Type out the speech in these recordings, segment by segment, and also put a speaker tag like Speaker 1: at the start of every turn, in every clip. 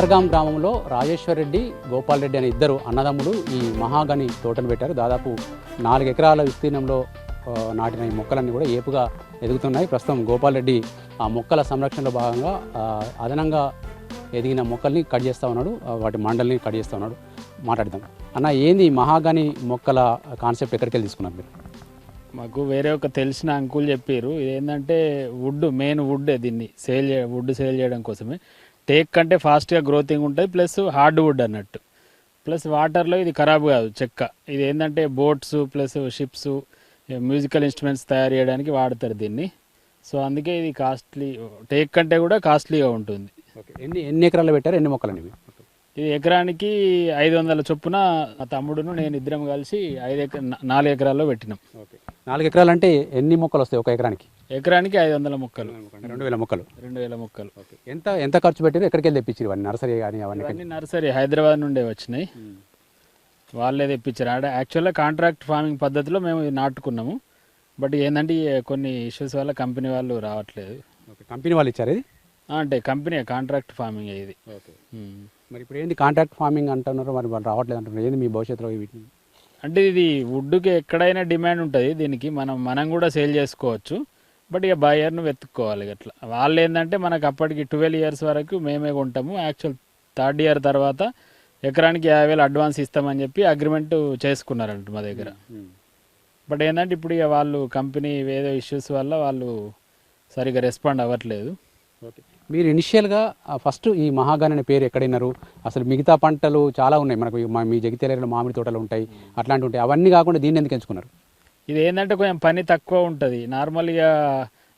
Speaker 1: అంతర్గాం గ్రామంలో రాజేశ్వర్ రెడ్డి, గోపాల్ రెడ్డి అనే ఇద్దరు అన్నదమ్ములు ఈ మహాగని తోటను పెట్టారు. దాదాపు 4 ఎకరాల విస్తీర్ణంలో నాటిన ఈ మొక్కలన్నీ కూడా ఏపుగా ఎదుగుతున్నాయి. ప్రస్తుతం గోపాల్ రెడ్డి ఆ మొక్కల సంరక్షణలో భాగంగా అదనంగా ఎదిగిన మొక్కల్ని కట్ చేస్తూ ఉన్నాడు, వాటి మండల్ని కట్ చేస్తూ ఉన్నాడు. మాట్లాడదాం. అన్న, ఏంది మహాగని మొక్కల కాన్సెప్ట్ ఎక్కడికి వెళ్ళి తీసుకున్నారు మీరు?
Speaker 2: మాకు వేరే ఒక తెలిసిన అంకుల్ చెప్పారు, ఇదేంటంటే మెయిన్ వుడ్, దీన్ని వుడ్ సేల్ చేయడం కోసమే. టేక్ కంటే ఫాస్ట్గా గ్రోతింగ్ ఉంటుంది, ప్లస్ హార్డ్ వుడ్ అన్నట్టు, ప్లస్ వాటర్లో ఇది ఖరాబ్ కాదు చెక్క. ఇది ఏంటంటే boats plus ships, musical instruments తయారు చేయడానికి వాడతారు దీన్ని. సో అందుకే ఇది కాస్ట్లీ, టేక్ కంటే కూడా కాస్ట్లీగా ఉంటుంది.
Speaker 1: ఎన్ని ఎకరాలు పెట్టారు, ఎన్ని మొక్కలు అనేవి?
Speaker 2: ఇది ఎకరానికి 500 చొప్పున మా తమ్ముడును నేను ఇద్దరం కలిసి 4 ఎకరాల్లో పెట్టినాం.
Speaker 1: 4 ఎకరాలు అంటే ఎన్ని మొక్కలు వస్తాయి ఒక ఎకరానికి?
Speaker 2: ఎకరానికి 500 మొక్కలు,
Speaker 1: 2000 మొక్కలు.
Speaker 2: 2000 మొక్కలు.
Speaker 1: ఎంత ఖర్చు పెట్టారు, ఎక్కడికి వెళ్ళి తెప్పించారు ఇవన్నీ? నర్సరీ కానీ అవన్నీ?
Speaker 2: నర్సరీ హైదరాబాద్ నుండే వచ్చినాయి, వాళ్ళే తెప్పించారు. ఆడ యాక్చువల్గా కాంట్రాక్ట్ ఫార్మింగ్ పద్ధతిలో మేము నాటుకున్నాము. బట్ ఏంటంటే కొన్ని ఇష్యూస్ వల్ల కంపెనీ వాళ్ళు రావట్లేదు.
Speaker 1: కంపెనీ వాళ్ళు ఇచ్చారు ఇది?
Speaker 2: అంటే కంపెనీ కాంట్రాక్ట్ ఫార్మింగ్ ఇది.
Speaker 1: మరి ఇప్పుడు ఏంది కాంట్రాక్ట్ ఫార్మింగ్ అంటున్నారు, మరి వాళ్ళు రావట్లేదు అంటున్నారు, ఏంది మీ భవిష్యత్తులో వీటిని?
Speaker 2: అంటే ఇది వుడ్కి ఎక్కడైనా డిమాండ్ ఉంటుంది, దీనికి మనం కూడా సేల్ చేసుకోవచ్చు. బట్ ఇక బయర్ను వెతుక్కోవాలి. అట్లా వాళ్ళు ఏంటంటే మనకు అప్పటికి 12 ఇయర్స్ వరకు మేమే కొంటాము. యాక్చువల్ 3rd ఇయర్ తర్వాత ఎకరానికి 50,000 అడ్వాన్స్ ఇస్తామని చెప్పి అగ్రిమెంట్ చేసుకున్నారంట మా దగ్గర. బట్ ఏంటంటే ఇప్పుడు ఇక వాళ్ళు కంపెనీ ఏదో ఇష్యూస్ వల్ల వాళ్ళు సరిగ్గా రెస్పాండ్ అవ్వట్లేదు.
Speaker 1: ఓకే, మీరు ఇనిషియల్గా ఫస్ట్ ఈ మహాగని అనే పేరు ఎక్కడైనారు? అసలు మిగతా పంటలు చాలా ఉన్నాయి మనకు, మీ జగిత్యాలలో మామిడి తోటలు ఉంటాయి, అట్లాంటివి ఉంటాయి, అవన్నీ కాకుండా దీన్ని ఎందుకు ఎంచుకున్నారు?
Speaker 2: ఇది ఏంటంటే కొంచెం పని తక్కువ ఉంటుంది. నార్మల్గా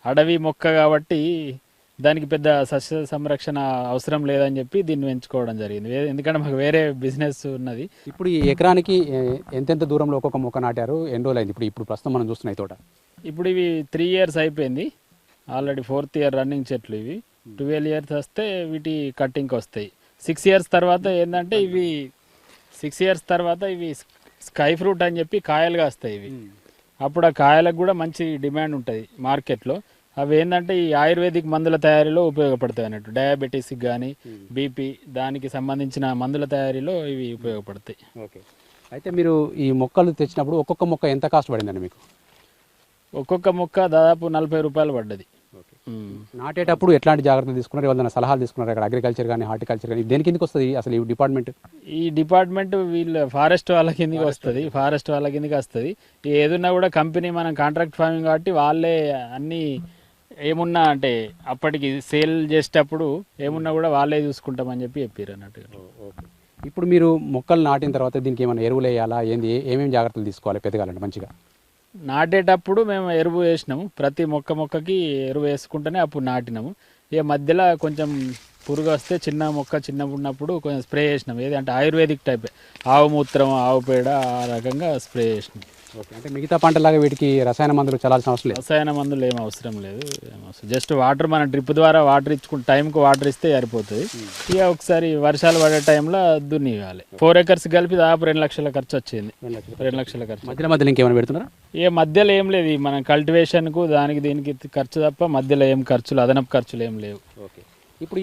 Speaker 2: అడవి మొక్క కాబట్టి దానికి పెద్ద సస్య సంరక్షణ అవసరం లేదని చెప్పి దీన్ని పెంచుకోవడం జరిగింది. ఎందుకంటే మాకు వేరే బిజినెస్ ఉన్నది.
Speaker 1: ఇప్పుడు ఈ ఎకరానికి ఎంతెంత దూరంలో ఒక్కొక్క మొక్క నాటారు, ఎన్ని రోజులు అయింది ఇప్పుడు ప్రస్తుతం మనం చూస్తున్నాయి తోట?
Speaker 2: ఇప్పుడు ఇవి 3 ఇయర్స్ అయిపోయింది, ఆల్రెడీ 4th ఇయర్ రన్నింగ్ చెట్లు. ఇవి 12 ఇయర్స్ వస్తే వీటి కట్టింగ్కి వస్తాయి. 6 ఇయర్స్ తర్వాత ఏంటంటే ఇవి 6 ఇయర్స్ తర్వాత ఇవి స్కై ఫ్రూట్ అని చెప్పి కాయలుగా వస్తాయి ఇవి. అప్పుడు ఆ కాయలకు కూడా మంచి డిమాండ్ ఉంటుంది మార్కెట్లో. అవి ఏంటంటే ఈ ఆయుర్వేదిక్ మందుల తయారీలో ఉపయోగపడతాయి అన్నట్టు. డయాబెటీస్కి కానీ బీపీ దానికి సంబంధించిన మందుల తయారీలో ఇవి ఉపయోగపడతాయి.
Speaker 1: ఓకే, అయితే మీరు ఈ మొక్కలు తెచ్చినప్పుడు ఒక్కొక్క మొక్క ఎంత కాస్ట్ పడిందండి మీకు?
Speaker 2: ఒక్కొక్క మొక్క దాదాపు 40 రూపాయలు పడ్డది.
Speaker 1: నాటేటప్పుడు ఎట్లాంటి జాగ్రత్తలు తీసుకున్నారు, ఏమైనా సలహాలు తీసుకున్నారు? అక్కడ అగ్రికల్చర్ కానీ హార్టికల్చర్ కానీ దేని కిందకి వస్తుంది అసలు ఈ డిపార్ట్మెంట్?
Speaker 2: ఈ డిపార్ట్మెంట్ వీళ్ళ ఫారెస్ట్ వాళ్ళ కిందకి వస్తుంది. ఫారెస్ట్ వాళ్ళ కిందకి వస్తుంది. ఏదున్నా కూడా కంపెనీ, మనం కాంట్రాక్ట్ ఫార్మింగ్ కాబట్టి వాళ్ళే అన్నీ ఏమున్నా అంటే అప్పటికి సేల్ చేసేటప్పుడు ఏమున్నా కూడా వాళ్ళే చూసుకుంటామని చెప్పారు అన్నట్టుగా.
Speaker 1: ఇప్పుడు మీరు మొక్కలు నాటిన తర్వాత దీనికి ఏమైనా ఎరువులు వేయాలా, ఏమేమి జాగ్రత్తలు తీసుకోవాలి పెద్దగాలంటే మంచిగా?
Speaker 2: నాటేటప్పుడు మేము ఎరువు వేసినాము, ప్రతి మొక్కకి ఎరువు వేసుకుంటేనే అప్పుడు నాటినాము. ఇక మధ్యలో కొంచెం పురుగు వస్తే చిన్న మొక్క చిన్నగా ఉన్నప్పుడు కొంచెం స్ప్రే చేసినాం. ఏదంటే ఆయుర్వేదిక్ టైప్, ఆవు మూత్రం, ఆవు పేడ, ఆ రకంగా స్ప్రే చేసినాం.
Speaker 1: ఓకే, అంటే మిగతా పంటలాగా వీటికి రసాయన మందులు చల్లాల్సిన అవసరం లేదు?
Speaker 2: రసాయన మందులు ఏం అవసరం లేదు. జస్ట్ వాటర్, మన డ్రిప్ ద్వారా వాటర్ ఇచ్చుకుంటే టైంకి వాటర్ ఇస్తే సరిపోతుంది. ఇక ఒకసారి వర్షాలు పడే టైంలో దున్ని ఇవ్వాలి. 4 ఎకర్స్ కలిపి దాదాపు 2 లక్షల ఖర్చు వచ్చింది. 2 లక్షల ఖర్చు.
Speaker 1: మధ్యలో ఇంకేమైనా పెడుతున్నారా?
Speaker 2: ఏ మధ్యలో ఏం లేదు, మనం కల్టివేషన్కు దానికి దీనికి ఖర్చు తప్ప మధ్యలో ఏం ఖర్చులు, అదనపు ఖర్చులు ఏం లేవు.
Speaker 1: ఓకే, ఇప్పుడు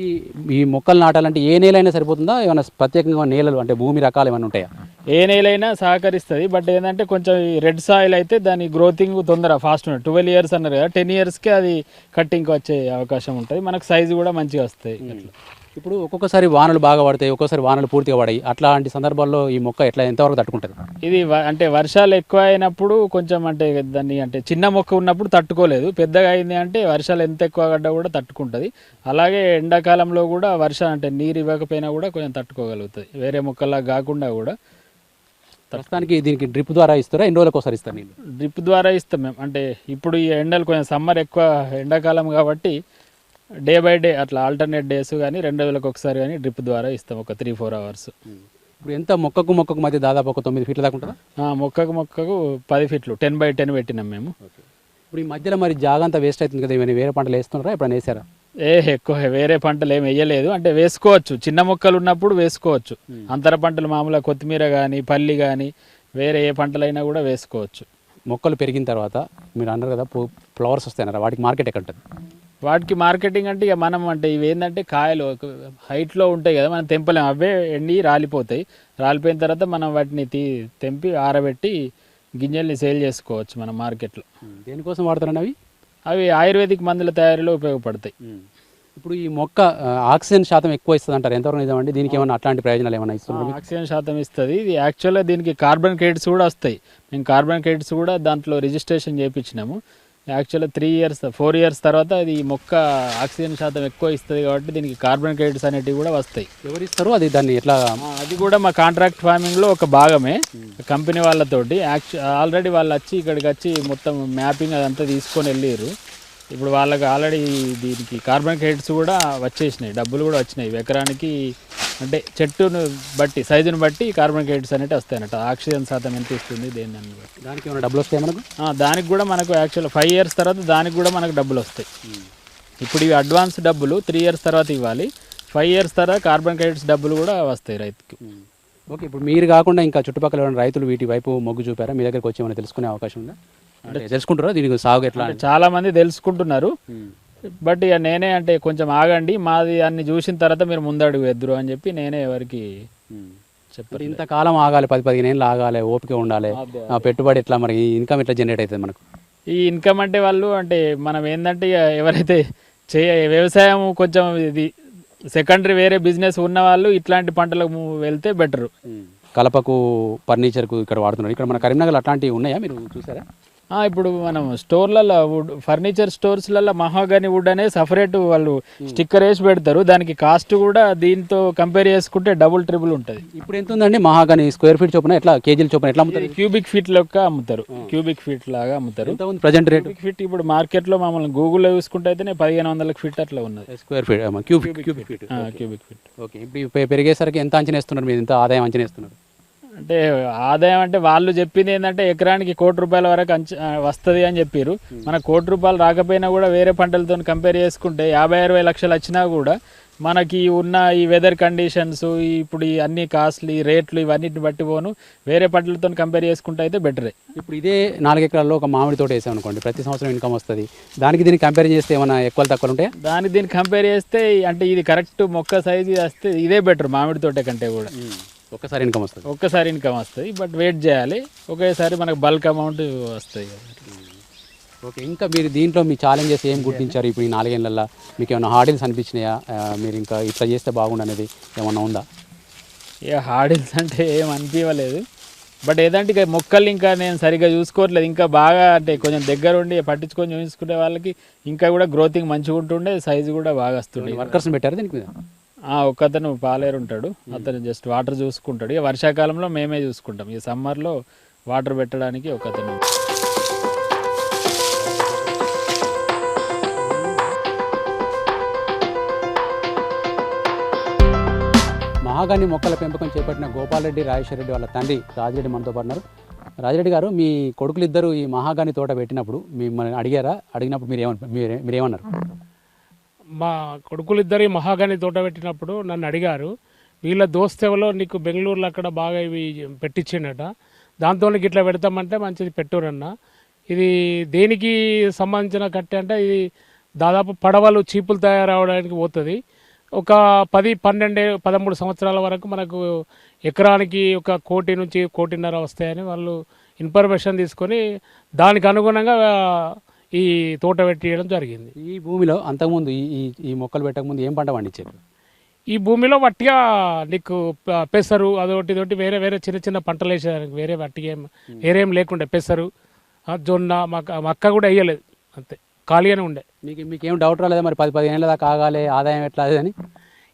Speaker 1: ఈ మొక్కలు నాటాలంటే ఏ నేల అయినా సరిపోతుందా, ఏమైనా ప్రత్యేకంగా నేలలు అంటే భూమి రకాలు ఏమైనా ఉంటాయా?
Speaker 2: ఏ నేలైనా సహకరిస్తుంది. బట్ ఏంటంటే కొంచెం రెడ్ సాయిల్ అయితే దాని గ్రోతింగ్ తొందర ఫాస్ట్ ఉంటుంది. 12 ఇయర్స్ అన్నారు కదా, 10 ఇయర్స్కే అది కట్టింగ్కి వచ్చే అవకాశం ఉంటుంది. మనకు సైజు కూడా మంచిగా వస్తాయి. అట్లా
Speaker 1: ఇప్పుడు ఒక్కొక్కసారి వానలు బాగా పడతాయి, ఒక్కొక్కసారి వానలు పూర్తిగా పడాయి, అట్లాంటి సందర్భాల్లో ఈ మొక్క ఎంతవరకు తట్టుకుంటుంది?
Speaker 2: ఇది అంటే వర్షాలు ఎక్కువ అయినప్పుడు కొంచెం అంటే దాన్ని అంటే చిన్న మొక్క ఉన్నప్పుడు తట్టుకోలేదు. పెద్దగా అయింది అంటే వర్షాలు ఎంత ఎక్కువ పడ్డా కూడా తట్టుకుంటుంది. అలాగే ఎండాకాలంలో కూడా వర్షాలు అంటే నీరు ఇవ్వకపోయినా కూడా కొంచెం తట్టుకోగలుగుతుంది, వేరే మొక్కల్లా కాకుండా కూడా.
Speaker 1: ప్రస్తుతానికి దీనికి డ్రిప్ ద్వారా ఇస్తారా, ఎన్ని రోజులకు ఒకసారి ఇస్తారు నీళ్ళు?
Speaker 2: డ్రిప్ ద్వారా ఇస్తాం మేము. అంటే ఇప్పుడు ఈ ఎండలు కొంచెం సమ్మర్ ఎక్కువ ఎండాకాలం కాబట్టి డే బై డే అట్లా ఆల్టర్నేట్ డేస్ కానీ 2 రోజులకు ఒకసారి కానీ డ్రిప్ ద్వారా ఇస్తాం, ఒక 3-4 అవర్స్.
Speaker 1: ఇప్పుడు ఎంత మొక్కకు మధ్య దాదాపు ఒక 9 ఫీట్ల దాకా ఉంటుందా?
Speaker 2: మొక్కకు 10 ఫీట్లు 10x10 పెట్టినాం మేము.
Speaker 1: ఇప్పుడు ఈ మధ్యలో మరి జాగంతా వేస్ట్ అవుతుంది కదా, ఏమైనా వేరే పంటలు వేస్తున్నారా, ఎప్పుడైనా వేసారా?
Speaker 2: ఎక్కువ వేరే పంటలు ఏమి వేయలేదు. అంటే వేసుకోవచ్చు, చిన్న మొక్కలు ఉన్నప్పుడు వేసుకోవచ్చు. అంతర పంటలు మామూలుగా కొత్తిమీర కానీ పల్లి కానీ వేరే ఏ పంటలైనా కూడా వేసుకోవచ్చు.
Speaker 1: మొక్కలు పెరిగిన తర్వాత మీరు అన్నారు కదా ఫ్లవర్స్ వస్తాయన్నారా, వాటికి మార్కెట్ ఎక్కడ ఉంటుంది?
Speaker 2: వాటికి మార్కెటింగ్ అంటే ఇక మనం అంటే ఇవి ఏంటంటే కాయలు హైట్లో ఉంటాయి కదా, మనం తెంపలేం, అవే ఎండి రాలిపోతాయి. రాలిపోయిన తర్వాత మనం వాటిని తెంపి ఆరబెట్టి గింజల్ని సేల్ చేసుకోవచ్చు మనం మార్కెట్లో.
Speaker 1: దేనికోసం వాడతారండి అవి?
Speaker 2: అవి ఆయుర్వేదిక్ మందుల తయారీలో ఉపయోగపడతాయి.
Speaker 1: ఇప్పుడు ఈ మొక్క ఆక్సిజన్ శాతం ఎక్కువ ఇస్తుంది అంటారు, ఎంతవరకు నిజమండి? దీనికి ఏమైనా అట్లాంటి ప్రయోజనాలు ఏమైనా ఇస్తున్నారు?
Speaker 2: ఆక్సిజన్ శాతం ఇస్తుంది. ఇది యాక్చువల్గా దీనికి కార్బన్ క్రెడిట్స్ కూడా వస్తాయి. మేము కార్బన్ క్రెడిట్స్ కూడా దాంట్లో రిజిస్ట్రేషన్ చేయించినాము. యాక్చువల్గా 4 ఇయర్స్ తర్వాత అది మొక్క ఆక్సిజన్ శాతం ఎక్కువ ఇస్తుంది కాబట్టి దీనికి కార్బన్ క్రెడిట్స్ అనేటివి కూడా వస్తాయి.
Speaker 1: ఎవరు ఇస్తారు అది? దాన్ని ఎట్లా?
Speaker 2: అది కూడా మా కాంట్రాక్ట్ ఫార్మింగ్లో ఒక భాగమే. కంపెనీ వాళ్ళతోటి ఆల్రెడీ వాళ్ళు వచ్చి ఇక్కడికి వచ్చి మొత్తం మ్యాపింగ్ అదంతా తీసుకొని వెళ్ళారు. ఇప్పుడు వాళ్ళకి ఆల్రెడీ దీనికి కార్బన్ క్రెడిట్స్ కూడా వచ్చేసినాయి, డబ్బులు కూడా వచ్చినాయి. ఎకరానికి అంటే చెట్టును బట్టి సైజును బట్టి కార్బన్ క్రెడిట్స్ అనేవి వస్తాయి అన్నట్టు. ఆక్సిజన్ శాతం ఎంత ఇస్తుంది దేని దాన్ని బట్టి.
Speaker 1: దానికి ఏమైనా డబ్బులు వస్తాయి మనకు?
Speaker 2: దానికి కూడా మనకు యాక్చువల్ 5 ఇయర్స్ తర్వాత దానికి కూడా మనకు డబ్బులు వస్తాయి. ఇప్పుడు ఇవి అడ్వాన్స్ డబ్బులు 3 ఇయర్స్ తర్వాత ఇవ్వాలి. 5 ఇయర్స్ తర్వాత కార్బన్ క్రెడిట్స్ డబ్బులు కూడా వస్తాయి రైతుకి.
Speaker 1: ఓకే, ఇప్పుడు మీరు కాకుండా ఇంకా చుట్టుపక్కల ఉన్న రైతులు వీటి వైపు మొగ్గు చూపారా? మీ దగ్గరికి వచ్చి ఏమైనా తెలుసుకునే అవకాశం ఉందా? అంటే తెలుసుకుంటారా దీనికి సాగు ఎట్లా?
Speaker 2: చాలా మంది తెలుసుకుంటున్నారు. బట్ ఇక నేనే అంటే కొంచెం ఆగండి, మాది అన్ని చూసిన తర్వాత మీరు ముందడుగు ఎదురు అని చెప్పి నేనే ఎవరికి చెప్పారు.
Speaker 1: ఇంతకాలం ఆగాలి, 10-15 ఏళ్ళు ఆగాలి, ఓపిక ఉండాలి, పెట్టుబడి ఎట్లా, మరి ఇన్కమ్ ఎట్లా జనరేట్ అవుతుంది మనకు?
Speaker 2: ఈ ఇన్కమ్ అంటే వాళ్ళు అంటే మనం ఏంటంటే ఇక ఎవరైతే వ్యవసాయం కొంచెం ఇది సెకండరీ వేరే బిజినెస్ ఉన్న వాళ్ళు ఇట్లాంటి పంటలకు వెళ్తే బెటరు.
Speaker 1: కలపకు, ఫర్నిచర్కు ఇక్కడ వాడుతున్నారు. ఇక్కడ మన కరీంనగర్ అట్లాంటివి ఉన్నాయా, మీరు చూసారా?
Speaker 2: ఇప్పుడు మనం స్టోర్లలో ఫర్నిచర్ స్టోర్స్లలో మహాగని వుడ్ అనే సపరేట్ వాళ్ళు స్టిక్కర్ వేసి పెడతారు. దానికి కాస్ట్ కూడా దీంతో కంపేర్ చేసుకుంటే డబుల్ ట్రిపుల్ ఉంటుంది.
Speaker 1: ఇప్పుడు ఎంత ఉందండి మహాగని? స్క్వేర్ ఫీట్ చొప్పున ఎట్లా, కేజీల చొప్పున ఎట్లా అమ్ముతారు?
Speaker 2: క్యూబిక్ ఫీట్ లెక్క అమ్ముతారు. క్యూబిక్ ఫీట్ లాగా అమ్ముతారు.
Speaker 1: ప్రజెంట్ రేట్
Speaker 2: ఫీట్ ఇప్పుడు మార్కెట్లో మమ్మల్ని గూగుల్లో చూసుకుంటే అయితే 1500 ఫీట్ అట్లా ఉన్నది.
Speaker 1: Square feet, cubic feet.
Speaker 2: Cubic feet.
Speaker 1: Okay, ఇప్పుడు పెరిగేసరికి ఎంత అంచనా వేస్తున్నారు మీరు? ఎంత ఆదాయం అంచనా వేస్తున్నారు?
Speaker 2: అంటే ఆదాయం అంటే వాళ్ళు చెప్పింది ఏంటంటే ఎకరానికి ₹1,00,00,000 వరకు వస్తుంది అని చెప్పారు. మన ₹1,00,00,000 రాకపోయినా కూడా వేరే పంటలతో కంపేర్ చేసుకుంటే 50-60 లక్షలు వచ్చినా కూడా మనకి ఉన్న ఈ వెదర్ కండిషన్స్, ఇప్పుడు ఈ అన్ని కాస్ట్లీ రేట్లు ఇవన్నిటిని బట్టి పోను వేరే పంటలతో కంపేర్ చేసుకుంటే అయితే బెటరే.
Speaker 1: ఇప్పుడు ఇదే 4 ఎకరాల్లో ఒక మామిడి తోట వేసాం అనుకోండి, ప్రతి సంవత్సరం ఇన్కమ్ వస్తుంది. దానికి దీనికి కంపేర్ చేస్తే ఏమైనా ఎక్కువ తక్కువ ఉంటాయి?
Speaker 2: దానికి దీనికి కంపేర్ చేస్తే అంటే ఇది కరెక్ట్ మొక్క సైజు వస్తే ఇదే బెటర్ మామిడి తోట కంటే కూడా.
Speaker 1: ఒక్కసారి ఇన్కమ్ వస్తుంది.
Speaker 2: బట్ వెయిట్ చేయాలి, ఒకేసారి మనకు బల్క్ అమౌంట్ వస్తాయి.
Speaker 1: ఓకే, ఇంకా మీరు దీంట్లో మీ ఛాలెంజెస్ ఏం గుర్తించారు ఇప్పుడు ఈ 4 ఏళ్ళల్లో? మీకు ఏమైనా హార్డిల్స్ అనిపించినాయా? మీరు ఇంకా ఇట్లా చేస్తే బాగుండు అనేది ఏమన్నా ఉందా?
Speaker 2: హార్డిల్స్ అంటే ఏం అనిపించలేదు. బట్ ఏదంటే ఇక మొక్కలు ఇంకా నేను సరిగ్గా చూసుకోవట్లేదు. ఇంకా బాగా అంటే కొంచెం దగ్గర ఉండి పట్టించుకొని చూసుకునే వాళ్ళకి ఇంకా కూడా గ్రోతింగ్ మంచిగా ఉంటుండే, సైజు కూడా బాగా వస్తుండే.
Speaker 1: వర్కర్స్ని పెట్టారు దీనికి మీద?
Speaker 2: ఒకతను పాలేరు ఉంటాడు, అతను జస్ట్ వాటర్ చూసుకుంటాడు. ఇక వర్షాకాలంలో మేమే చూసుకుంటాం. ఈ సమ్మర్లో వాటర్ పెట్టడానికి ఒకతను.
Speaker 1: మహాగని మొక్కల పెంపకం చేపట్టిన గోపాల్ రెడ్డి, రాజేశ్వర రెడ్డి వాళ్ళ తండ్రి రాజిరెడ్డి మనతో పాటున్నారు. రాజిరెడ్డి గారు, మీ కొడుకులు ఇద్దరు ఈ మహాగని తోట పెట్టినప్పుడు మిమ్మల్ని అడిగారా? అడిగినప్పుడు మీరేమన్నారు?
Speaker 3: మా కొడుకులు ఇద్దరు మహాగని తోట పెట్టినప్పుడు నన్ను అడిగారు, వీళ్ళ దోస్తెవలో నీకు బెంగళూరులో అక్కడ బాగా ఇవి పెట్టించిండట, దాంతో ఇట్లా పెడతామంటే మంచిది పెట్టురన్న. ఇది దేనికి సంబంధించిన కట్టె అంటే ఇది దాదాపు పడవలు, చీపులు తయారవడానికి పోతుంది. ఒక 10-12-13 సంవత్సరాల వరకు మనకు ఎకరానికి 1 కోటి నుంచి 1.5 కోటి వస్తాయని వాళ్ళు ఇన్ఫర్మేషన్ తీసుకొని దానికి అనుగుణంగా ఈ తోట పెట్టియడం జరిగింది.
Speaker 1: ఈ భూమిలో అంతకుముందు ఈ మొక్కలు పెట్టకముందు ఏం పంట పండించారు?
Speaker 3: ఈ భూమిలో వట్టిగా నీకు పెసరు అదొకటి ఇదొకటి వేరే వేరే చిన్న చిన్న పంటలు వేసేదానికి వేరే వట్టిగా వేరేం లేకుండే. పెసరు, జొన్న, మక్క కూడా వేయలేదు, అంతే ఖాళీగానే ఉండే.
Speaker 1: మీకేం డౌట్ రాలేదా మరి 10-15 ఏళ్ళ దాకా ఆగాలి, ఆదాయం ఎట్లా అని?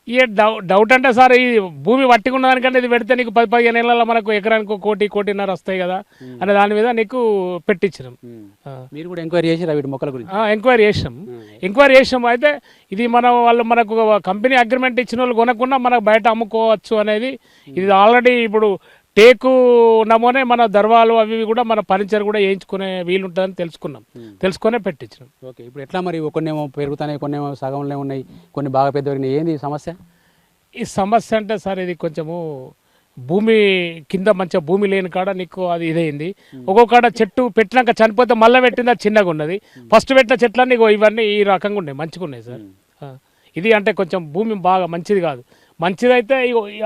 Speaker 3: ఏ డౌట్ అంటే సార్, ఈ భూమి వట్టిగా ఉన్నదానికంటే ఇది పెడితే నీకు 10-15 ఏళ్ళలో మనకు ఎకరానికి 1 కోటి 1.5 కోటి వస్తాయి కదా అనే దాని మీద నీకు పెట్టించినాం.
Speaker 1: మీరు కూడా ఎంక్వైరీ చేసి వీటి మొక్కల గురించి
Speaker 3: ఎంక్వైరీ చేసాం. అయితే ఇది మనకు కంపెనీ అగ్రిమెంట్ ఇచ్చిన వాళ్ళు కొనకుండా మనకు బయట అమ్ముకోవచ్చు అనేది. ఇది ఆల్రెడీ ఇప్పుడు టేకు నమూనే మన దర్వాలు అవి కూడా మన ఫర్నిచర్ కూడా వేయించుకునే వీలుంటుందని తెలుసుకునే పెట్టించినాం.
Speaker 1: ఓకే, ఇప్పుడు ఎట్లా మరి? కొన్నేమో పెరుగుతున్నాయి, కొన్నేమో సగంలో ఉన్నాయి, కొన్ని బాగా పెద్దవి. ఏంది సమస్య?
Speaker 3: ఈ సమస్య అంటే సార్ ఇది కొంచెము భూమి కింద మంచిగా భూమి లేని కాడ నీకు అది ఇదైంది. ఒక్కొక్క కాడ చెట్టు పెట్టినాక చనిపోతే మళ్ళీ పెట్టింది అది చిన్నగా ఉన్నది. ఫస్ట్ పెట్టిన చెట్లన్నీ ఇవన్నీ ఈ రకంగా ఉన్నాయి, మంచిగా ఉన్నాయి సార్. ఇది అంటే కొంచెం భూమి బాగా మంచిది కాదు. మంచిదైతే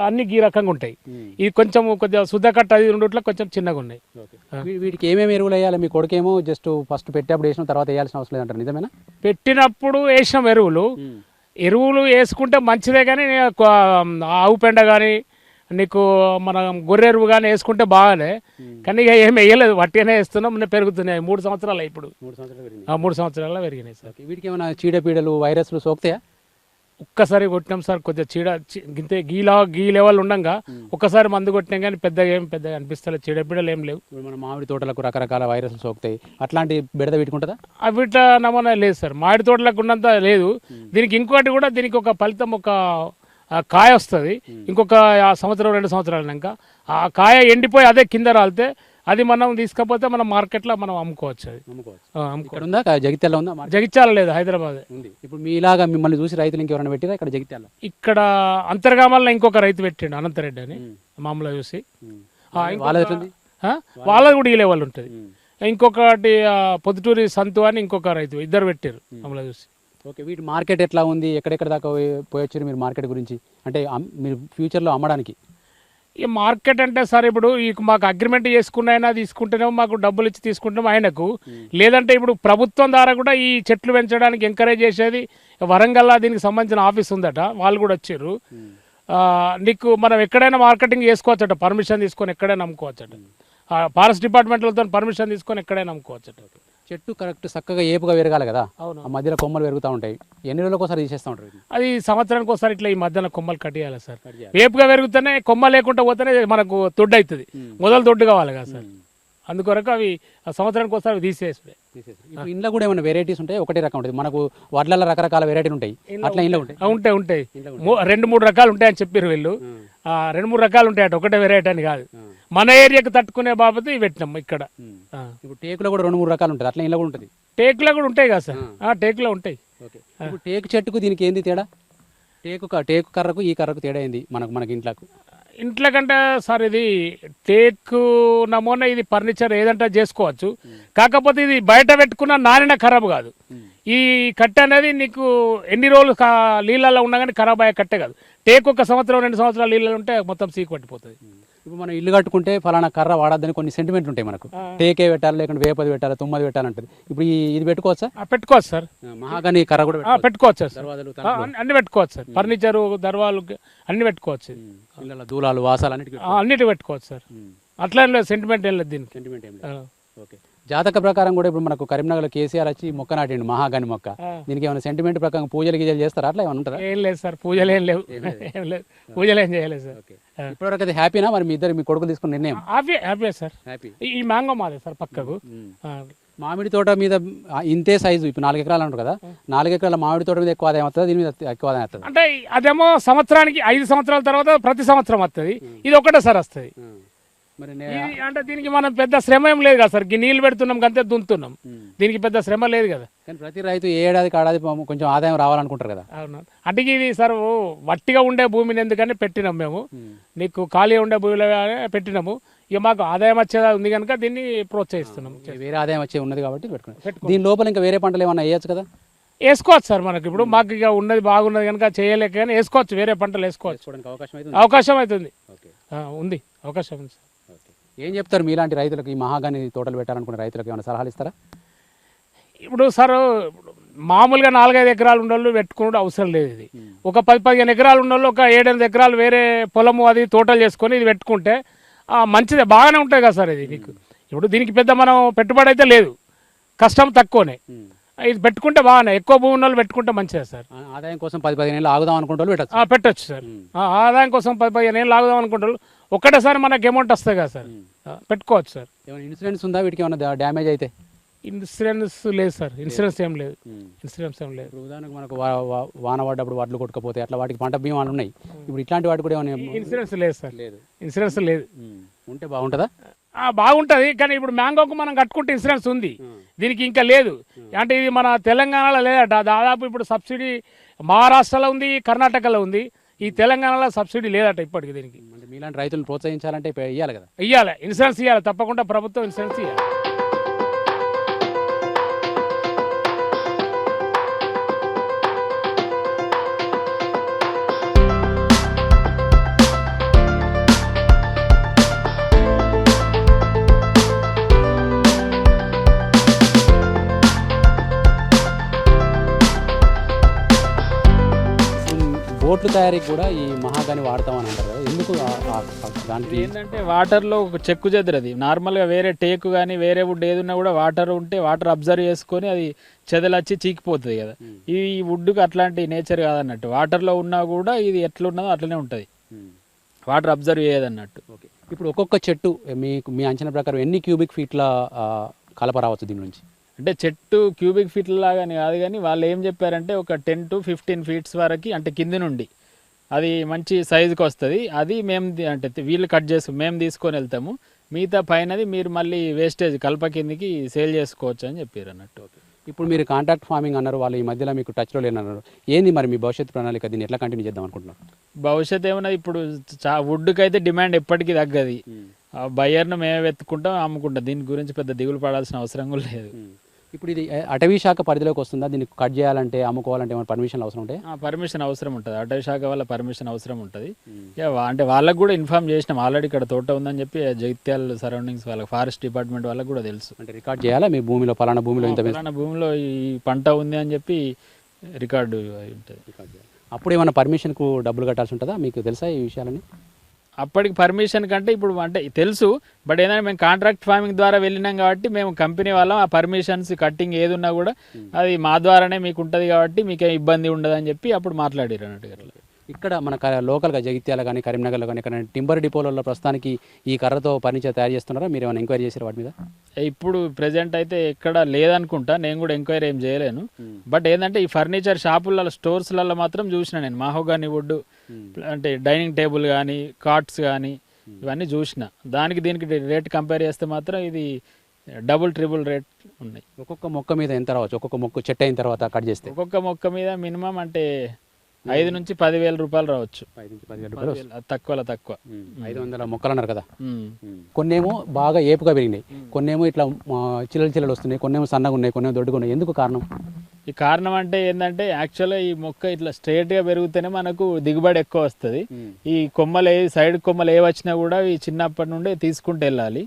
Speaker 3: అన్ని ఈ రకంగా ఉంటాయి. ఇది కొద్దిగా శుద్ధకట్ట అది రెండుట్లో కొంచెం చిన్నగా ఉన్నాయి.
Speaker 1: వీటికి ఏమేమి ఎరువులు వేయాలి? మీ కొడుకేమో జస్ట్ ఫస్ట్ పెట్టేప్పుడు వేసిన తర్వాత వేయాల్సిన అవసరం లేదంటారు, నిజమేనా?
Speaker 3: పెట్టినప్పుడు వేసినాం ఎరువులు వేసుకుంటే మంచిదే, కానీ ఆవు పెండ కానీ నీకు మన గొర్రె ఎరువు కానీ వేసుకుంటే బాగానే. కానీ ఇక ఏమి వేయలేదు, వట్టిగానే వేస్తున్నాం. పెరుగుతున్నాయి 3 సంవత్సరాలు ఇప్పుడు. 3 సంవత్సరాలు పెరిగినాయి సార్.
Speaker 1: వీటికి ఏమైనా చీడపీడలు వైరస్లు సోకుతాయా?
Speaker 3: ఒక్కసారి కొట్టినాం సార్, కొద్దిగా గింతే గీ లెవెల్ ఉండగా ఒక్కసారి మందు కొట్టినాం, కానీ పెద్దగా అనిపిస్తలేదు. చీడపీడలు ఏం లేవు.
Speaker 1: మన మామిడి తోటలకు రకరకాల వైరస్లు సోకుతాయి, అట్లాంటి బెడద వీటికుంటుందా?
Speaker 3: వీట నమూనా లేదు సార్, మామిడి తోటలకు ఉన్నంత లేదు. దీనికి ఇంకోటి కూడా, దీనికి ఒక ఫలితం, ఒక కాయ వస్తుంది ఇంకొక సంవత్సరం 2 సంవత్సరాలక. ఆ కాయ ఎండిపోయి అదే కింద రాలితే అది మనం తీసుకపోతే మనం మార్కెట్లో మనం అమ్ముకోవచ్చు. అది
Speaker 1: జగిత్యాల ఉందా?
Speaker 3: జగిత్యాల లేదు, హైదరాబాద్
Speaker 1: ఉంది. ఇప్పుడు మీలాగా మిమ్మల్ని చూసి రైతులు ఇంకెవరైనా పెట్టిరా ఇక్కడ జగిత్యాల?
Speaker 3: ఇక్కడ అంతర్గామల్లో ఇంకొక రైతు పెట్టిండు, అనంతరెడ్డి అని, మామూలుగా చూసి. వాళ్ళది కూడా ఈ లెవెల్ ఉంటుంది. ఇంకొకటి పొద్దుటూరి సంతు అని ఇంకొక రైతు, ఇద్దరు పెట్టారు మామూలుగా చూసి.
Speaker 1: ఓకే, వీటి మార్కెట్ ఎట్లా ఉంది? ఎక్కడెక్కడ దాకా పోయొచ్చారు మీరు మార్కెట్ గురించి? అంటే మీరు ఫ్యూచర్లో అమ్మడానికి?
Speaker 3: ఈ మార్కెట్ అంటే సార్, ఇప్పుడు మాకు అగ్రిమెంట్ చేసుకున్నైనా తీసుకుంటేనేమో మాకు డబ్బులు ఇచ్చి తీసుకుంటాం ఆయనకు. లేదంటే ఇప్పుడు ప్రభుత్వం ద్వారా కూడా ఈ చెట్లు పెంచడానికి ఎంకరేజ్ చేసేది వరంగల్, దీనికి సంబంధించిన ఆఫీస్ ఉందట, వాళ్ళు కూడా వచ్చారు. నీకు మనం ఎక్కడైనా మార్కెటింగ్ చేసుకోవచ్చట, పర్మిషన్ తీసుకొని ఎక్కడైనా అమ్ముకోవచ్చట. ఫారెస్ట్ డిపార్ట్మెంట్లతో పర్మిషన్ తీసుకొని ఎక్కడైనా అమ్ముకోవచ్చట.
Speaker 1: చెట్టు కరెక్ట్ చక్కగా ఏపుగా పెరగాలి కదా, ఆ మధ్యలో కొమ్మలు పెరుగుతూ ఉంటాయి. ఎన్ని రోజులకు ఒకసారి తీసేస్తూ ఉంటారు?
Speaker 3: అది సంవత్సరానికి ఒకసారి ఇట్లా ఈ మధ్యన కొమ్మలు కట్టేయాలి సార్. ఏపుగా పెరుగుతూనే, కొమ్మ లేకుండా పోతేనే మనకు తొడ్డు అవుతుంది, మొదలు తొడ్డు కావాలి కదా సార్. అందుకొరకు అవి సంవత్సరానికి ఒకసారి తీసేసి.
Speaker 1: ఇంట్లో కూడా ఏమైనా వెరైటీస్ ఉంటాయి? ఒకటే రకం ఉంటుంది మనకు, వడ్లలో రకరకాల వెరైటీలు ఉంటాయి, అట్లా ఇంట్లో
Speaker 3: ఉంటాయి. 2-3 రకాలు ఉంటాయని చెప్పారు వీళ్ళు. 2-3 రకాలు ఉంటాయట, ఒకటే వెరైటీ అని కాదు. మన ఏరియాకి తట్టుకునే బాబతి పెట్టినాం ఇక్కడ.
Speaker 1: ఇప్పుడు టేకులో కూడా 2-3 రకాలు ఉంటాయి, అట్లా ఇంట్లో కూడా ఉంటుంది?
Speaker 3: టేకులో కూడా ఉంటాయి కదా సార్, టేకులో ఉంటాయి.
Speaker 1: ఇప్పుడు టేకు చెట్టుకు దీనికి ఏంది తేడా? టేకు కర్రకు ఈ కర్రకు తేడా ఏంది మనకి ఇంట్లో
Speaker 3: కంటే సార్? ఇది టేకు నమూనా, ఇది ఫర్నిచర్ ఏదంటే చేసుకోవచ్చు. కాకపోతే ఇది బయట పెట్టుకున్న నానిన ఖరాబ్ కాదు. ఈ కట్టె అనేది నీకు ఎన్ని రోజులు నీళ్ళల్లో ఉన్నా కానీ ఖరాబ్ అయ్యే కట్టే కాదు. టేకు 1 సంవత్సరం 2 సంవత్సరాలు నీళ్ళలో ఉంటే మొత్తం సీకు పట్టిపోతుంది.
Speaker 1: ఇప్పుడు మనం ఇల్లు కట్టుకుంటే ఫలానా కర్ర వాడద్దని కొన్ని సెంటిమెంట్లు ఉంటాయి మనకు. టేకే పెట్టాలి, లేకుంటే వేపది పెట్టాలి, తుమ్మది పెట్టాలంటది. ఇప్పుడు ఇది పెట్టుకోవచ్చా?
Speaker 3: పెట్టుకోవచ్చు సార్.
Speaker 1: మహాగని కర్ర కూడా
Speaker 3: పెట్టుకోవచ్చు సార్, అన్ని పెట్టుకోవచ్చు సార్. ఫర్నిచరు, దర్వాలు అన్ని పెట్టుకోవచ్చు.
Speaker 1: దూలాలు, వాసాలు
Speaker 3: అన్నిటి పెట్టుకోవచ్చు సార్. అట్లా ఏం లేదు, సెంటిమెంట్ ఏం లేదు దీనికి.
Speaker 1: సెంటిమెంట్ ఏం లేదు. ఓకే, జాతక ప్రకారం కూడా ఇప్పుడు మనకు కరీంనగర్లో కేసీఆర్ వచ్చి మొక్క నాటిండు, మహాగని మొక్క. దీనికి ఏమైనా సెంటిమెంట్ ప్రకారం పూజలు గీజలు చేస్తారా? అట్లా ఏమైనా ఉంటారా?
Speaker 3: ఏం లేదు సార్, పూజలు ఏం లేవు, పూజలు ఏం చేయలేదు సార్.
Speaker 1: ఇప్పటివరకు అది హ్యాపీనా? మరి మీ కొడుకు తీసుకున్న నిర్ణయం?
Speaker 3: Happy sir. ఈ మ్యాంగో మాదే సార్ పక్కకు.
Speaker 1: మామిడి తోట మీద ఇంతే సైజు, ఇప్పుడు 4 ఎకరాలు అంటారు కదా, 4 ఎకరాల మామిడి తోట మీద ఎక్కువ ఆదాయం వస్తుంది, దీని మీద ఎక్కువ ఆదాయం వస్తుంది
Speaker 3: అంటే? అదేమో సంవత్సరానికి 5 సంవత్సరాల తర్వాత ప్రతి సంవత్సరం వస్తుంది, ఇది ఒకటేసారి వస్తుంది. మరి అంటే దీనికి మనం పెద్ద శ్రమ ఏం లేదు కదా సార్, నీళ్ళు పెడుతున్నాం అంతే, దున్నుతున్నాం, దీనికి పెద్ద శ్రమ లేదు కదా.
Speaker 1: కానీ ప్రతి రైతు ఏడాదికి కొంచెం ఆదాయం రావాలనుకుంటారు కదా.
Speaker 3: అవును, అంటే ఇది సార్ వట్టిగా ఉండే భూమిని ఎందుకని పెట్టినాం మేము, నీకు ఖాళీ ఉండే భూమిలో పెట్టినాము. ఇక మాకు ఆదాయం వచ్చేదా ఉంది కనుక దీన్ని ప్రోత్సహిస్తున్నాం.
Speaker 1: వేరే ఆదాయం వచ్చే ఉన్నది కాబట్టి పెట్టుకున్నాం. దీని లోపల ఇంకా వేరే పంటలు ఏమన్నా వేయచ్చు కదా?
Speaker 3: వేసుకోవచ్చు సార్. మనకి ఇప్పుడు మాకు ఇక ఉన్నది బాగున్నది కనుక చేయలేక కానీ వేసుకోవచ్చు, వేరే పంటలు వేసుకోవచ్చు. అవకాశం అవుతుంది, ఉంది, అవకాశం ఉంది సార్.
Speaker 1: ఏం చెప్తారు మీలాంటి రైతులకు, ఈ మహాగని తోటలు పెట్టాలనుకునే రైతులకు ఏమైనా సలహాలు ఇస్తారా?
Speaker 3: ఇప్పుడు సార్ మామూలుగా 4-5 ఎకరాలు ఉండోళ్ళు పెట్టుకునే అవసరం లేదు. ఇది ఒక 10-15 ఎకరాలు ఉండోళ్ళు ఒక 7-8 ఎకరాలు వేరే పొలము అది తోటలు చేసుకొని ఇది పెట్టుకుంటే మంచిదే, బాగానే ఉంటుంది కదా సార్. ఇది నీకు ఇప్పుడు దీనికి పెద్ద మనం పెట్టుబడి అయితే లేదు, కష్టం తక్కువనే. ఇది పెట్టుకుంటే బాగానే, ఎక్కువ భూమి ఉన్న వాళ్ళు పెట్టుకుంటే మంచిదే సార్.
Speaker 1: ఆదాయం కోసం 10-15 ఏళ్ళు ఆగుదాం అనుకుంటే
Speaker 3: పెట్టచ్చు సార్. ఆదాయం కోసం 10-15 ఏళ్ళు ఆగుదాం అనుకుంటారు, ఒక్కటేసారి మనకి అమౌంట్ వస్తుంది కదా సార్, పెట్టుకోవచ్చు సార్.
Speaker 1: ఏమైనా ఇన్సూరెన్స్ ఉందా వీటికి? ఏమైనా డ్యామేజ్ అయితే?
Speaker 3: ఇన్సూరెన్స్ లేదు సార్, ఇన్సూరెన్స్ ఏం లేదు, ఇన్సూరెన్స్ ఏం లేదు.
Speaker 1: ఉదాహరణకు మనకు వాన పడ్డప్పుడు వడ్లు కొట్టుకపోతే అట్లా వాటికి పంట బీమాలు ఉన్నాయి, ఇప్పుడు ఇట్లాంటి వాటి కూడా ఏమైనా?
Speaker 3: ఇన్సూరెన్స్ లేదు సార్, లేదు, ఇన్సూరెన్స్ లేదు.
Speaker 1: ఉంటే బాగుంటుందా?
Speaker 3: బాగుంటుంది, కానీ ఇప్పుడు మ్యాంగోకు మనం కట్టుకుంటే ఇన్సూరెన్స్ ఉంది, దీనికి ఇంకా లేదు. అంటే ఇది మన తెలంగాణలో లేదట, దాదాపు ఇప్పుడు సబ్సిడీ మహారాష్ట్రలో ఉంది, కర్ణాటకలో ఉంది, ఈ తెలంగాణలో సబ్సిడీ లేదట ఇప్పటికి దీనికి.
Speaker 1: అంటే మీలాంటి రైతులను ప్రోత్సహించాలంటే ఇవ్వాలి కదా.
Speaker 3: ఇవ్వాలి, ఇన్సూరెన్స్ ఇవ్వాలి, తప్పకుండా ప్రభుత్వం ఇన్సూరెన్స్ ఇవ్వాలి.
Speaker 1: బోట్లు తయారీకి కూడా ఈ మహాగాని వాడతామని అంటారు కదా, ఎందుకు దానికి
Speaker 2: ఏంటంటే వాటర్లో ఒక చెక్కు చెదరది. నార్మల్గా వేరే టేకు కానీ వేరే వుడ్ ఏదున్నా కూడా వాటర్ ఉంటే వాటర్ అబ్జర్వ్ చేసుకొని అది చెదలొచ్చి చీకిపోతుంది కదా. ఈ వుడ్కి అట్లాంటి నేచర్ కాదన్నట్టు, వాటర్లో ఉన్నా కూడా ఇది ఎట్లున్నదో అట్లనే ఉంటుంది, వాటర్ అబ్జర్వ్ చేయదన్నట్టు.
Speaker 1: ఓకే, ఇప్పుడు ఒక్కొక్క చెట్టు మీ అంచనా ప్రకారం ఎన్ని క్యూబిక్ ఫీట్ల కలప రావచ్చు దీని నుంచి?
Speaker 2: అంటే చెట్టు క్యూబిక్ ఫీట్ల లాగాని కాదు, కానీ వాళ్ళు ఏం చెప్పారంటే ఒక 10 to 15 ఫీట్స్ వరకు, అంటే కింది నుండి అది మంచి సైజుకి వస్తుంది. అది మేము అంటే వీళ్ళు కట్ చేసి మేము తీసుకొని వెళ్తాము, మిగతా పైనది మీరు మళ్ళీ వేస్టేజ్ కలప కిందికి సేల్ చేసుకోవచ్చు అని చెప్పారు అన్నట్టు.
Speaker 1: ఇప్పుడు మీరు కాంట్రాక్ట్ ఫార్మింగ్ అన్నారు, వాళ్ళు ఈ మధ్యలో మీకు టచ్లో లేనన్నారు. ఏంది మరి మీ భవిష్యత్తు ప్రణాళిక, దీన్ని ఎట్లా కంటిన్యూ చేద్దాం అనుకుంటున్నారు?
Speaker 2: భవిష్యత్తు ఏమన్నా ఇప్పుడు వుడ్కి అయితే డిమాండ్ ఎప్పటికీ తగ్గది. బయ్యర్ను మేమే వెతుక్కుంటాం, అమ్ముకుంటాం. దీని గురించి పెద్ద దిగులు పడాల్సిన అవసరం కూడా లేదు.
Speaker 1: ఇప్పుడు ఇది అటవీ శాఖ పరిధిలోకి వస్తుందా? దీన్ని కట్ చేయాలంటే అమ్ముకోవాలంటే ఏమైనా పర్మిషన్ అవసరం ఉంటాయి?
Speaker 2: పర్మిషన్ అవసరం ఉంటుంది, అటవీ శాఖ వల్ల పర్మిషన్ అవసరం ఉంటుంది. అంటే వాళ్ళకు కూడా ఇన్ఫార్మ్ చేసినాం ఆల్రెడీ, ఇక్కడ తోట ఉందని చెప్పి జగిత్యాల సరౌండింగ్స్ వాళ్ళకి ఫారెస్ట్ డిపార్ట్మెంట్ వాళ్ళకి కూడా తెలుసు.
Speaker 1: అంటే రికార్డ్ చేయాలా మీ భూమిలో, పలానా భూమిలో ఇంత
Speaker 2: పలానా భూమిలో ఈ పంట ఉంది అని చెప్పి రికార్డు ఉంటుంది.
Speaker 1: అప్పుడు ఏమైనా పర్మిషన్కు డబ్బులు కట్టాల్సి ఉంటుందా? మీకు తెలుసా ఈ విషయాలని?
Speaker 2: అప్పటికి పర్మిషన్ కంటే ఇప్పుడు అంటే తెలుసు, బట్ ఏంటంటే మేము కాంట్రాక్ట్ ఫార్మింగ్ ద్వారా వెళ్ళినాం కాబట్టి మేము కంపెనీ వాళ్ళం ఆ పర్మిషన్స్ కట్టింగ్ ఏది ఉన్నా కూడా అది మా ద్వారానే మీకు ఉంటుంది కాబట్టి మీకేం ఇబ్బంది ఉండదు అని చెప్పి అప్పుడు మాట్లాడారు అన్నట్టుగా.
Speaker 1: ఇక్కడ మన లోకల్గా జగిత్యాల కానీ కరీంనగర్లో కానీ ఇక్కడ టింబర్ డిపోలలో ప్రస్తుతానికి ఈ కర్రతో ఫర్నిచర్ తయారు చేస్తున్నారా? మీరు ఏమైనా ఎంక్వైరీ చేశారు వాటి మీద?
Speaker 2: ఇప్పుడు ప్రెజెంట్ అయితే ఎక్కడ లేదనుకుంటా, నేను కూడా ఎంక్వైరీ ఏం చేయలేను. బట్ ఏంటంటే ఈ ఫర్నిచర్ షాపులలో స్టోర్స్లలో మాత్రం చూసిన నేను మహోగాని వుడ్, అంటే డైనింగ్ టేబుల్ కానీ కాట్స్ కానీ ఇవన్నీ చూసిన. దానికి దీనికి రేట్ కంపేర్ చేస్తే మాత్రం ఇది డబుల్ ట్రిపుల్ రేట్ ఉన్నాయి.
Speaker 1: ఒక్కొక్క మొక్క మీద ఎంత రావచ్చు? ఒక్కొక్క మొక్క చెట్టు అయిన తర్వాత కట్ చేస్తే
Speaker 2: ఒక్కొక్క మొక్క మీద మినిమం అంటే 5 నుంచి 10,000 రూపాయలు రావచ్చు.
Speaker 1: 5 నుంచి 10,000 రూపాయలు
Speaker 2: తక్కువ
Speaker 1: 500 మొక్కలు అన్నారు కదా. కొన్నేమో బాగా ఏపుగా పెరిగినాయి, కొన్నేమో ఇట్లా చిల్లలు వస్తున్నాయి, కొన్నేమో సన్నగా ఉన్నాయి, కొన్నేమో దొడ్డుగా ఉన్నాయి. ఎందుకు కారణం?
Speaker 2: ఈ కారణం అంటే ఏంటంటే యాక్చువల్గా ఈ మొక్క ఇట్లా స్ట్రైట్గా పెరిగితేనే మనకు దిగుబడి ఎక్కువ వస్తుంది. ఈ కొమ్మలు సైడ్ కొమ్మలు ఏ వచ్చినా కూడా ఈ చిన్నప్పటి నుండే తీసుకుంటూ వెళ్ళాలి.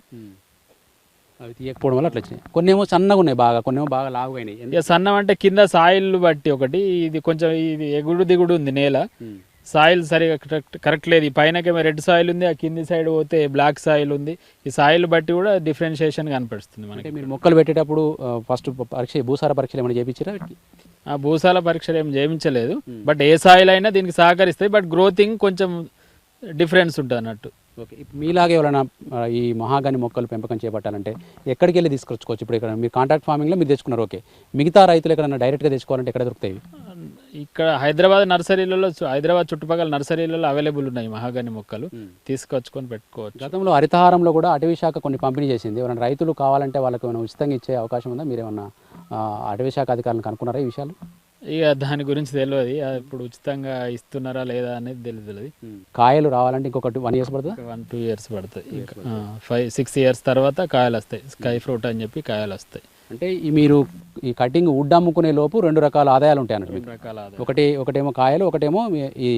Speaker 1: అవి తీయకపోవడం వల్ల అట్లా వచ్చినాయి. కొన్నేమో సన్నగా ఉన్నాయి బాగా, కొన్నేమో బాగా లావుగాయినాయి.
Speaker 2: ఇక సన్నం అంటే కింద సాయిల్ బట్టి ఒకటి, ఇది కొంచెం ఇది ఎగుడు దిగుడు ఉంది నేల, సాయిల్ సరిగా కరెక్ట్ లేదు. ఈ పైనకేమో రెడ్ సాయిల్ ఉంది, ఆ కింది సైడ్ పోతే బ్లాక్ సాయిల్ ఉంది. ఈ సాయిల్ బట్టి కూడా డిఫరెన్షియేషన్ కనిపిస్తుంది మనకి.
Speaker 1: మీరు మొక్కలు పెట్టేటప్పుడు ఫస్ట్ భూసార పరీక్షలు ఏమైనా చేయించారా?
Speaker 2: ఆ భూసాల పరీక్షలు ఏం చేయించలేదు, బట్ ఏ సాయిల్ అయినా దీనికి సహకరిస్తాయి. బట్ గ్రోతింగ్ కొంచెం డిఫరెన్స్ ఉంటుంది అన్నట్టు.
Speaker 1: ఓకే, మీలాగే ఎవరైనా ఈ మహాగాని మొక్కలు పెంపకం చేపట్టాలంటే ఎక్కడికి వెళ్ళి తీసుకొచ్చుకోవచ్చు? ఇప్పుడు ఇక్కడ మీరు కాంట్రాక్ట్ ఫార్మింగ్లో మీరు తెచ్చుకున్నారు, ఓకే. మిగతా రైతులు ఎక్కడైనా డైరెక్ట్గా తెచ్చుకోవాలంటే ఎక్కడ దొరుకుతాయి?
Speaker 2: ఇక్కడ హైదరాబాద్ నర్సరీలలో, హైదరాబాద్ చుట్టుపక్కల నర్సరీలలో అవైలబుల్ ఉన్నాయి మహాగాని మొక్కలు, తీసుకొచ్చుకొని పెట్టుకోవచ్చు.
Speaker 1: గతంలో హరితహారంలో కూడా అటవీ శాఖ కొన్ని పంపిణీ చేసింది. ఎవరైనా రైతులు కావాలంటే వాళ్ళకి ఏమైనా ఉచితంగా ఇచ్చే అవకాశం ఉందా? మీరు ఏమన్నా అటవీ శాఖ అధికారులను కనుక్కున్నారా ఈ విషయాలు?
Speaker 2: ఇక దాని గురించి తెలియదు, ఇప్పుడు ఉచితంగా ఇస్తున్నారా లేదా అనేది తెలియదు.
Speaker 1: కాయలు రావాలంటే ఇంకొక 1 years పడుతుంది,
Speaker 2: 1-2 years పడుతుంది. ఇంకా 5-6 years తర్వాత కాయలు వస్తాయి. స్కై ఫ్రూట్ అని చెప్పి కాయలు వస్తాయి.
Speaker 1: అంటే మీరు ఈ కటింగ్ వుడ్ అమ్ముకునే లోపు 2 రకాల ఆదాయాలు ఉంటాయి అన్నట్టు.
Speaker 2: 2 రకాల ఆదాయం,
Speaker 1: ఒకటేమో కాయలు, ఒకటేమో ఈ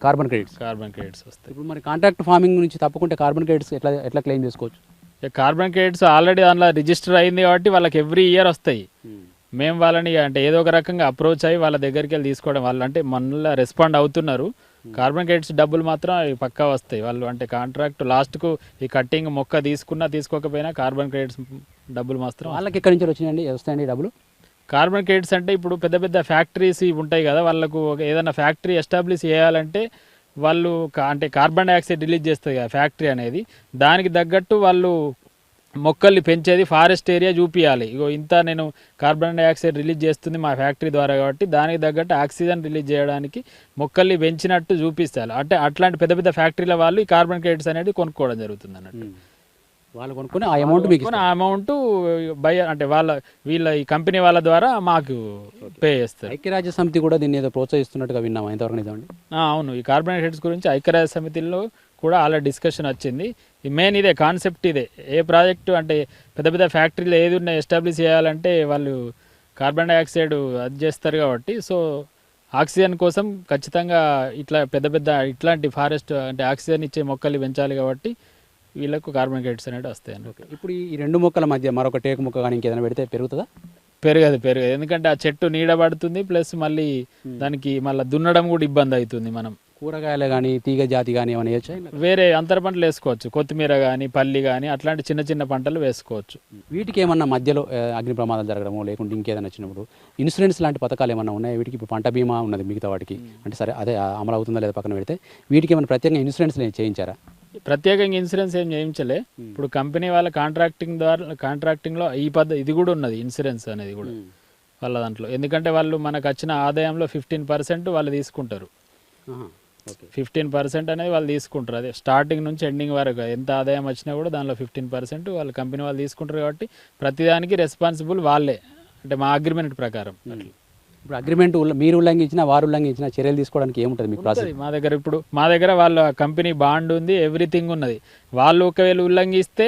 Speaker 1: కార్బన్ క్రెడిట్స్
Speaker 2: వస్తాయి.
Speaker 1: ఇప్పుడు మరి కాంట్రాక్ట్ ఫార్మింగ్ నుంచి తప్పుకుంటే కార్బన్ క్రెడిట్స్ ఎట్లా క్లెయిమ్ చేసుకోవచ్చు?
Speaker 2: కార్బన్ క్రెడిట్స్ ఆల్రెడీ దానిలో రిజిస్టర్ అయింది కాబట్టి వాళ్ళకి ఎవ్రీ ఇయర్ వస్తాయి. మేము వాళ్ళని అంటే ఏదో ఒక రకంగా అప్రోచ్ అయ్యి వాళ్ళ దగ్గరికి వెళ్ళి తీసుకోవడం, వాళ్ళు అంటే మనలో రెస్పాండ్ అవుతున్నారు. కార్బన్ క్రెడిట్స్ డబ్బులు మాత్రం పక్కా వస్తాయి. వాళ్ళు అంటే కాంట్రాక్ట్ లాస్ట్కు ఈ కట్టింగ్ మొక్క తీసుకున్నా తీసుకోకపోయినా కార్బన్ క్రెడిట్స్ డబ్బులు మాత్రం
Speaker 1: వాళ్ళకి ఎక్కడి నుంచి వచ్చినాయండి, వస్తాయండి డబ్బులు?
Speaker 2: కార్బన్ క్రెడిట్స్ అంటే ఇప్పుడు పెద్ద పెద్ద ఫ్యాక్టరీస్ ఉంటాయి కదా, వాళ్ళకు ఏదైనా ఫ్యాక్టరీ ఎస్టాబ్లిష్ చేయాలంటే వాళ్ళు అంటే కార్బన్ డైఆక్సైడ్ రిలీజ్ చేస్తుంది కదా ఫ్యాక్టరీ అనేది, దానికి తగ్గట్టు వాళ్ళు మొక్కల్ని పెంచేది ఫారెస్ట్ ఏరియా చూపించాలి. ఇగో ఇంత నేను కార్బన్ డైఆక్సైడ్ రిలీజ్ చేస్తుంది మా ఫ్యాక్టరీ ద్వారా కాబట్టి దానికి తగ్గట్టు ఆక్సిజన్ రిలీజ్ చేయడానికి మొక్కల్ని పెంచినట్టు చూపిస్తారు. అంటే అట్లాంటి పెద్ద పెద్ద ఫ్యాక్టరీల వాళ్ళు ఈ కార్బన్ క్రెడిట్స్ అనేది కొనుక్కోవడం జరుగుతుంది అన్నట్టు.
Speaker 1: వాళ్ళు కొనుక్కొని ఆ అమౌంట్ మీకు
Speaker 2: కొనుక్కొని ఆ అమౌంట్ బయ్యర్ అంటే వీళ్ళ ఈ కంపెనీ వాళ్ళ ద్వారా మాకు పే చేస్తారు.
Speaker 1: ఐక్యరాజ్య సమితి కూడా దీన్ని ఏదో ప్రోత్సహిస్తున్నట్టుగా విన్నాం, ఎంతవరకు నిజమండి?
Speaker 2: అవును, ఈ కార్బోహైడ్రేట్స్ గురించి ఐక్యరాజ్య సమితిలో కూడా అలా డిస్కషన్ వచ్చింది. ఈ మెయిన్ ఇదే కాన్సెప్ట్, ఇదే ఏ ప్రాజెక్టు అంటే పెద్ద పెద్ద ఫ్యాక్టరీలు ఏది ఉన్నా ఎస్టాబ్లిష్ చేయాలంటే వాళ్ళు కార్బన్ డైఆక్సైడ్ అది చేస్తారు కాబట్టి, సో ఆక్సిజన్ కోసం ఖచ్చితంగా ఇట్లా పెద్ద పెద్ద ఇట్లాంటి ఫారెస్ట్ అంటే ఆక్సిజన్ ఇచ్చే మొక్కలు పెంచాలి కాబట్టి వీళ్ళకు కార్బన్ క్రెడిట్స్ అనేవి వస్తాయి అన్నట్టు.
Speaker 1: ఇప్పుడు ఈ రెండు మొక్కల మధ్య మరొక టేకు మొక్క కానీ ఇంకేదైనా పెడితే పెరుగుతుందా?
Speaker 2: పెరగదు, ఎందుకంటే ఆ చెట్టు నీడ పడుతుంది, ప్లస్ మళ్ళీ దానికి మళ్ళీ దున్నడం కూడా ఇబ్బంది అవుతుంది. మనం
Speaker 1: కూరగాయలు కానీ తీగ జాతి కానీ ఏమైనా వేయచ్చా?
Speaker 2: వేరే అంతర పంటలు వేసుకోవచ్చు, కొత్తిమీర కానీ పల్లి కానీ అట్లాంటి చిన్న చిన్న పంటలు వేసుకోవచ్చు.
Speaker 1: వీటికి ఏమన్నా మధ్యలో అగ్ని ప్రమాదాలు జరగడమో లేకుంటే ఇంకేదైనా వచ్చినప్పుడు ఇన్సూరెన్స్ లాంటి పథకాలు ఏమన్నా ఉన్నాయి వీటికి? ఇప్పుడు పంట బీమా ఉన్నది మిగతా వాటికి, అంటే సరే అదే అమలు అవుతుందా లేదా పక్కన పెడితే వీటికి ఏమైనా ప్రత్యేకంగా ఇన్సూరెన్స్ చేయించారా?
Speaker 2: ప్రత్యేకంగా ఇన్సూరెన్స్ ఏం చేయించలే. ఇప్పుడు కంపెనీ వాళ్ళ కాంట్రాక్టింగ్లో ఇది కూడా ఉన్నది, ఇన్సూరెన్స్ అనేది కూడా వాళ్ళ దాంట్లో. ఎందుకంటే వాళ్ళు మనకు వచ్చిన ఆదాయంలో 15% వాళ్ళు తీసుకుంటారు. 15% అనేది వాళ్ళు తీసుకుంటారు. అదే స్టార్టింగ్ నుంచి ఎండింగ్ వరకు ఎంత ఆదాయం వచ్చినా కూడా దానిలో 15% వాళ్ళ కంపెనీ వాళ్ళు తీసుకుంటారు. కాబట్టి ప్రతిదానికి రెస్పాన్సిబుల్ వాళ్ళే, అంటే మా అగ్రిమెంట్ ప్రకారం.
Speaker 1: ఇప్పుడు అగ్రిమెంట్ మీరు ఉల్లంఘించిన వారు ఉల్లంఘించిన చర్యలు తీసుకోవడానికి ఏముంటుంది మీకు ప్రాసెస్?
Speaker 2: మా దగ్గర వాళ్ళ కంపెనీ బాండ్ ఉంది, ఎవ్రీథింగ్ ఉన్నది. వాళ్ళు ఒకవేళ ఉల్లంఘిస్తే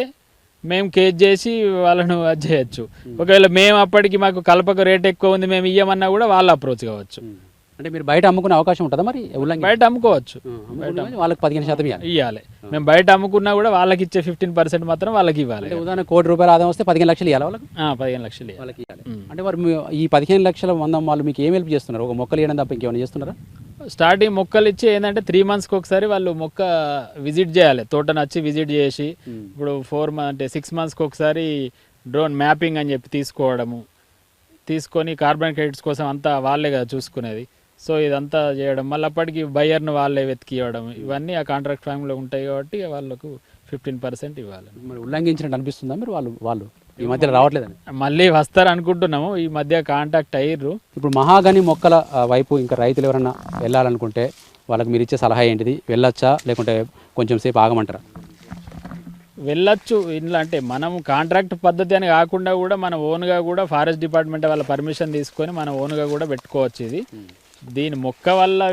Speaker 2: మేము కేసు చేసి వాళ్ళను అది చేయొచ్చు. ఒకవేళ మేము అప్పటికి మాకు కలపక రేట్ ఎక్కువ ఉంది మేము ఇయ్యమన్నా కూడా వాళ్ళు అప్రోచ్ కావచ్చు.
Speaker 1: అంటే మీరు బయట అమ్ముకునే అవకాశం ఉంటుందా మరి?
Speaker 2: బయట అమ్ముకోవచ్చు,
Speaker 1: వాళ్ళకి 15%
Speaker 2: ఇవ్వాలి. మేము బయట అమ్ముకున్నా కూడా వాళ్ళకి ఇచ్చే 15% మాత్రం వాళ్ళకి ఇవ్వాలి.
Speaker 1: ఉదాహరణ ₹1,00,00,000 ఆదాయం వస్తే 15 లక్షలు ఇవ్వాలి వాళ్ళకి?
Speaker 2: 15 లక్షలు
Speaker 1: వాళ్ళకి ఇవ్వాలి. అంటే మరి ఈ 15 లక్షల మందం వాళ్ళు మీకు ఏం హెల్ప్ చేస్తున్నారు? ఒక మొక్కలు ఇవ్వడం తప్ప ఇంకేమైనా చేస్తున్నారా?
Speaker 2: స్టార్టింగ్ మొక్కలు ఇచ్చి ఏంటంటే 3 monthsకి ఒకసారి వాళ్ళు మొక్క విజిట్ చేయాలి, తోటను వచ్చి విజిట్ చేసి. ఇప్పుడు 6 monthsకి ఒకసారి డ్రోన్ మ్యాపింగ్ అని చెప్పి తీసుకొని కార్బన్ క్రెడిట్స్ కోసం అంతా వాళ్ళే కదా చూసుకునేది. సో ఇదంతా చేయడం, మళ్ళీ అప్పటికి బయ్యర్ను వాళ్ళే వెతికి ఇవ్వడం, ఇవన్నీ ఆ కాంట్రాక్ట్ ఫామ్లో ఉంటాయి కాబట్టి వాళ్ళకు 15% ఇవ్వాలి.
Speaker 1: మరి ఉల్లంఘించినట్టు అనిపిస్తుందా మీరు? వాళ్ళు ఈ మధ్యలో రావట్లేదని
Speaker 2: మళ్ళీ వస్తారు అనుకుంటున్నాము, ఈ మధ్య కాంటాక్ట్ అయ్యారు.
Speaker 1: ఇప్పుడు మహాగని మొక్కల వైపు ఇంకా రైతులు ఎవరన్నా వెళ్ళాలనుకుంటే వాళ్ళకి మీరు ఇచ్చే సలహా ఏంటిది? వెళ్ళొచ్చా లేకుంటే కొంచెం సేపు ఆగమంటారా?
Speaker 2: వెళ్ళొచ్చు. ఇంట్లో అంటే మనం కాంట్రాక్ట్ పద్ధతి అని కాకుండా కూడా మన ఓన్గా కూడా ఫారెస్ట్ డిపార్ట్మెంట్ వాళ్ళ పర్మిషన్ తీసుకొని మన ఓన్గా కూడా పెట్టుకోవచ్చు. ఇది దీని మొక్క వల్ల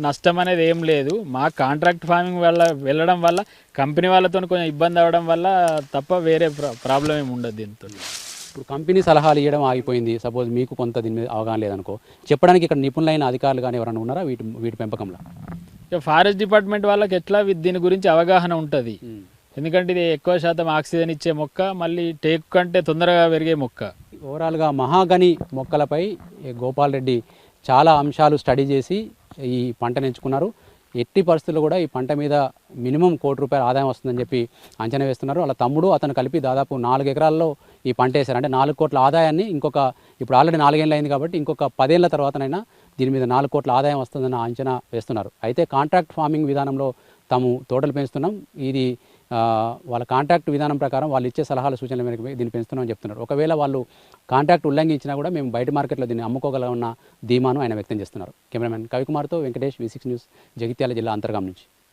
Speaker 2: నష్టం అనేది ఏం లేదు. మా కాంట్రాక్ట్ ఫార్మింగ్ వల్ల వెళ్ళడం వల్ల కంపెనీ వాళ్ళతో కొంచెం ఇబ్బంది అవ్వడం వల్ల తప్ప వేరే ప్రాబ్లం ఏమి ఉండదు దీంతో.
Speaker 1: ఇప్పుడు కంపెనీ సలహాలు ఇవ్వడం ఆగిపోయింది, సపోజ్ మీకు కొంత దీని మీద అవగాహన లేదనుకో, చెప్పడానికి ఇక్కడ నిపుణులైన అధికారులు కానీ ఎవరైనా ఉన్నారా వీటి పెంపకంలో?
Speaker 2: ఇక ఫారెస్ట్ డిపార్ట్మెంట్ వాళ్ళకి ఎట్లా దీని గురించి అవగాహన ఉంటుంది. ఎందుకంటే ఇది ఎక్కువ శాతం ఆక్సిజన్ ఇచ్చే మొక్క, మళ్ళీ టేకు కంటే తొందరగా పెరిగే మొక్క.
Speaker 1: ఓవరాల్గా మహాగని మొక్కలపై గోపాల్ రెడ్డి చాలా అంశాలు స్టడీ చేసి ఈ పంటను ఎంచుకున్నారు. ఎట్టి పరిస్థితుల్లో కూడా ఈ పంట మీద మినిమం ₹1,00,00,000 ఆదాయం వస్తుందని చెప్పి అంచనా వేస్తున్నారు. వాళ్ళ తమ్ముడు అతను కలిపి దాదాపు 4 ఎకరాల్లో ఈ పంట వేశారు. అంటే 4 కోట్ల ఆదాయాన్ని ఇప్పుడు ఆల్రెడీ 4 ఏళ్ళు అయింది కాబట్టి ఇంకొక 10 ఏళ్ల తర్వాతనైనా దీని మీద 4 కోట్ల ఆదాయం వస్తుందన్న అంచనా వేస్తున్నారు. అయితే కాంట్రాక్ట్ ఫార్మింగ్ విధానంలో తాము తోటలు పెంచుతున్నాం, ఇది వాళ్ళ కాంట్రాక్ట్ విధానం ప్రకారం వాళ్ళు ఇచ్చే సలహాలు సూచనల మేరకు దీన్ని పెంచుతున్నామని చెప్తున్నారు. ఒకవేళ వాళ్ళు కాంట్రాక్ట్ ఉల్లంఘించినా కూడా మేము బయట మార్కెట్లో దీన్ని అమ్ముకోగలమన్న ధీమాను ఆయన వ్యక్తం చేస్తున్నారు. కెమెరామెన్ కవికుమార్తో వెంకటేష్, V6 న్యూస్, జగిత్యాల జిల్లా అంతర్గాం నుంచి.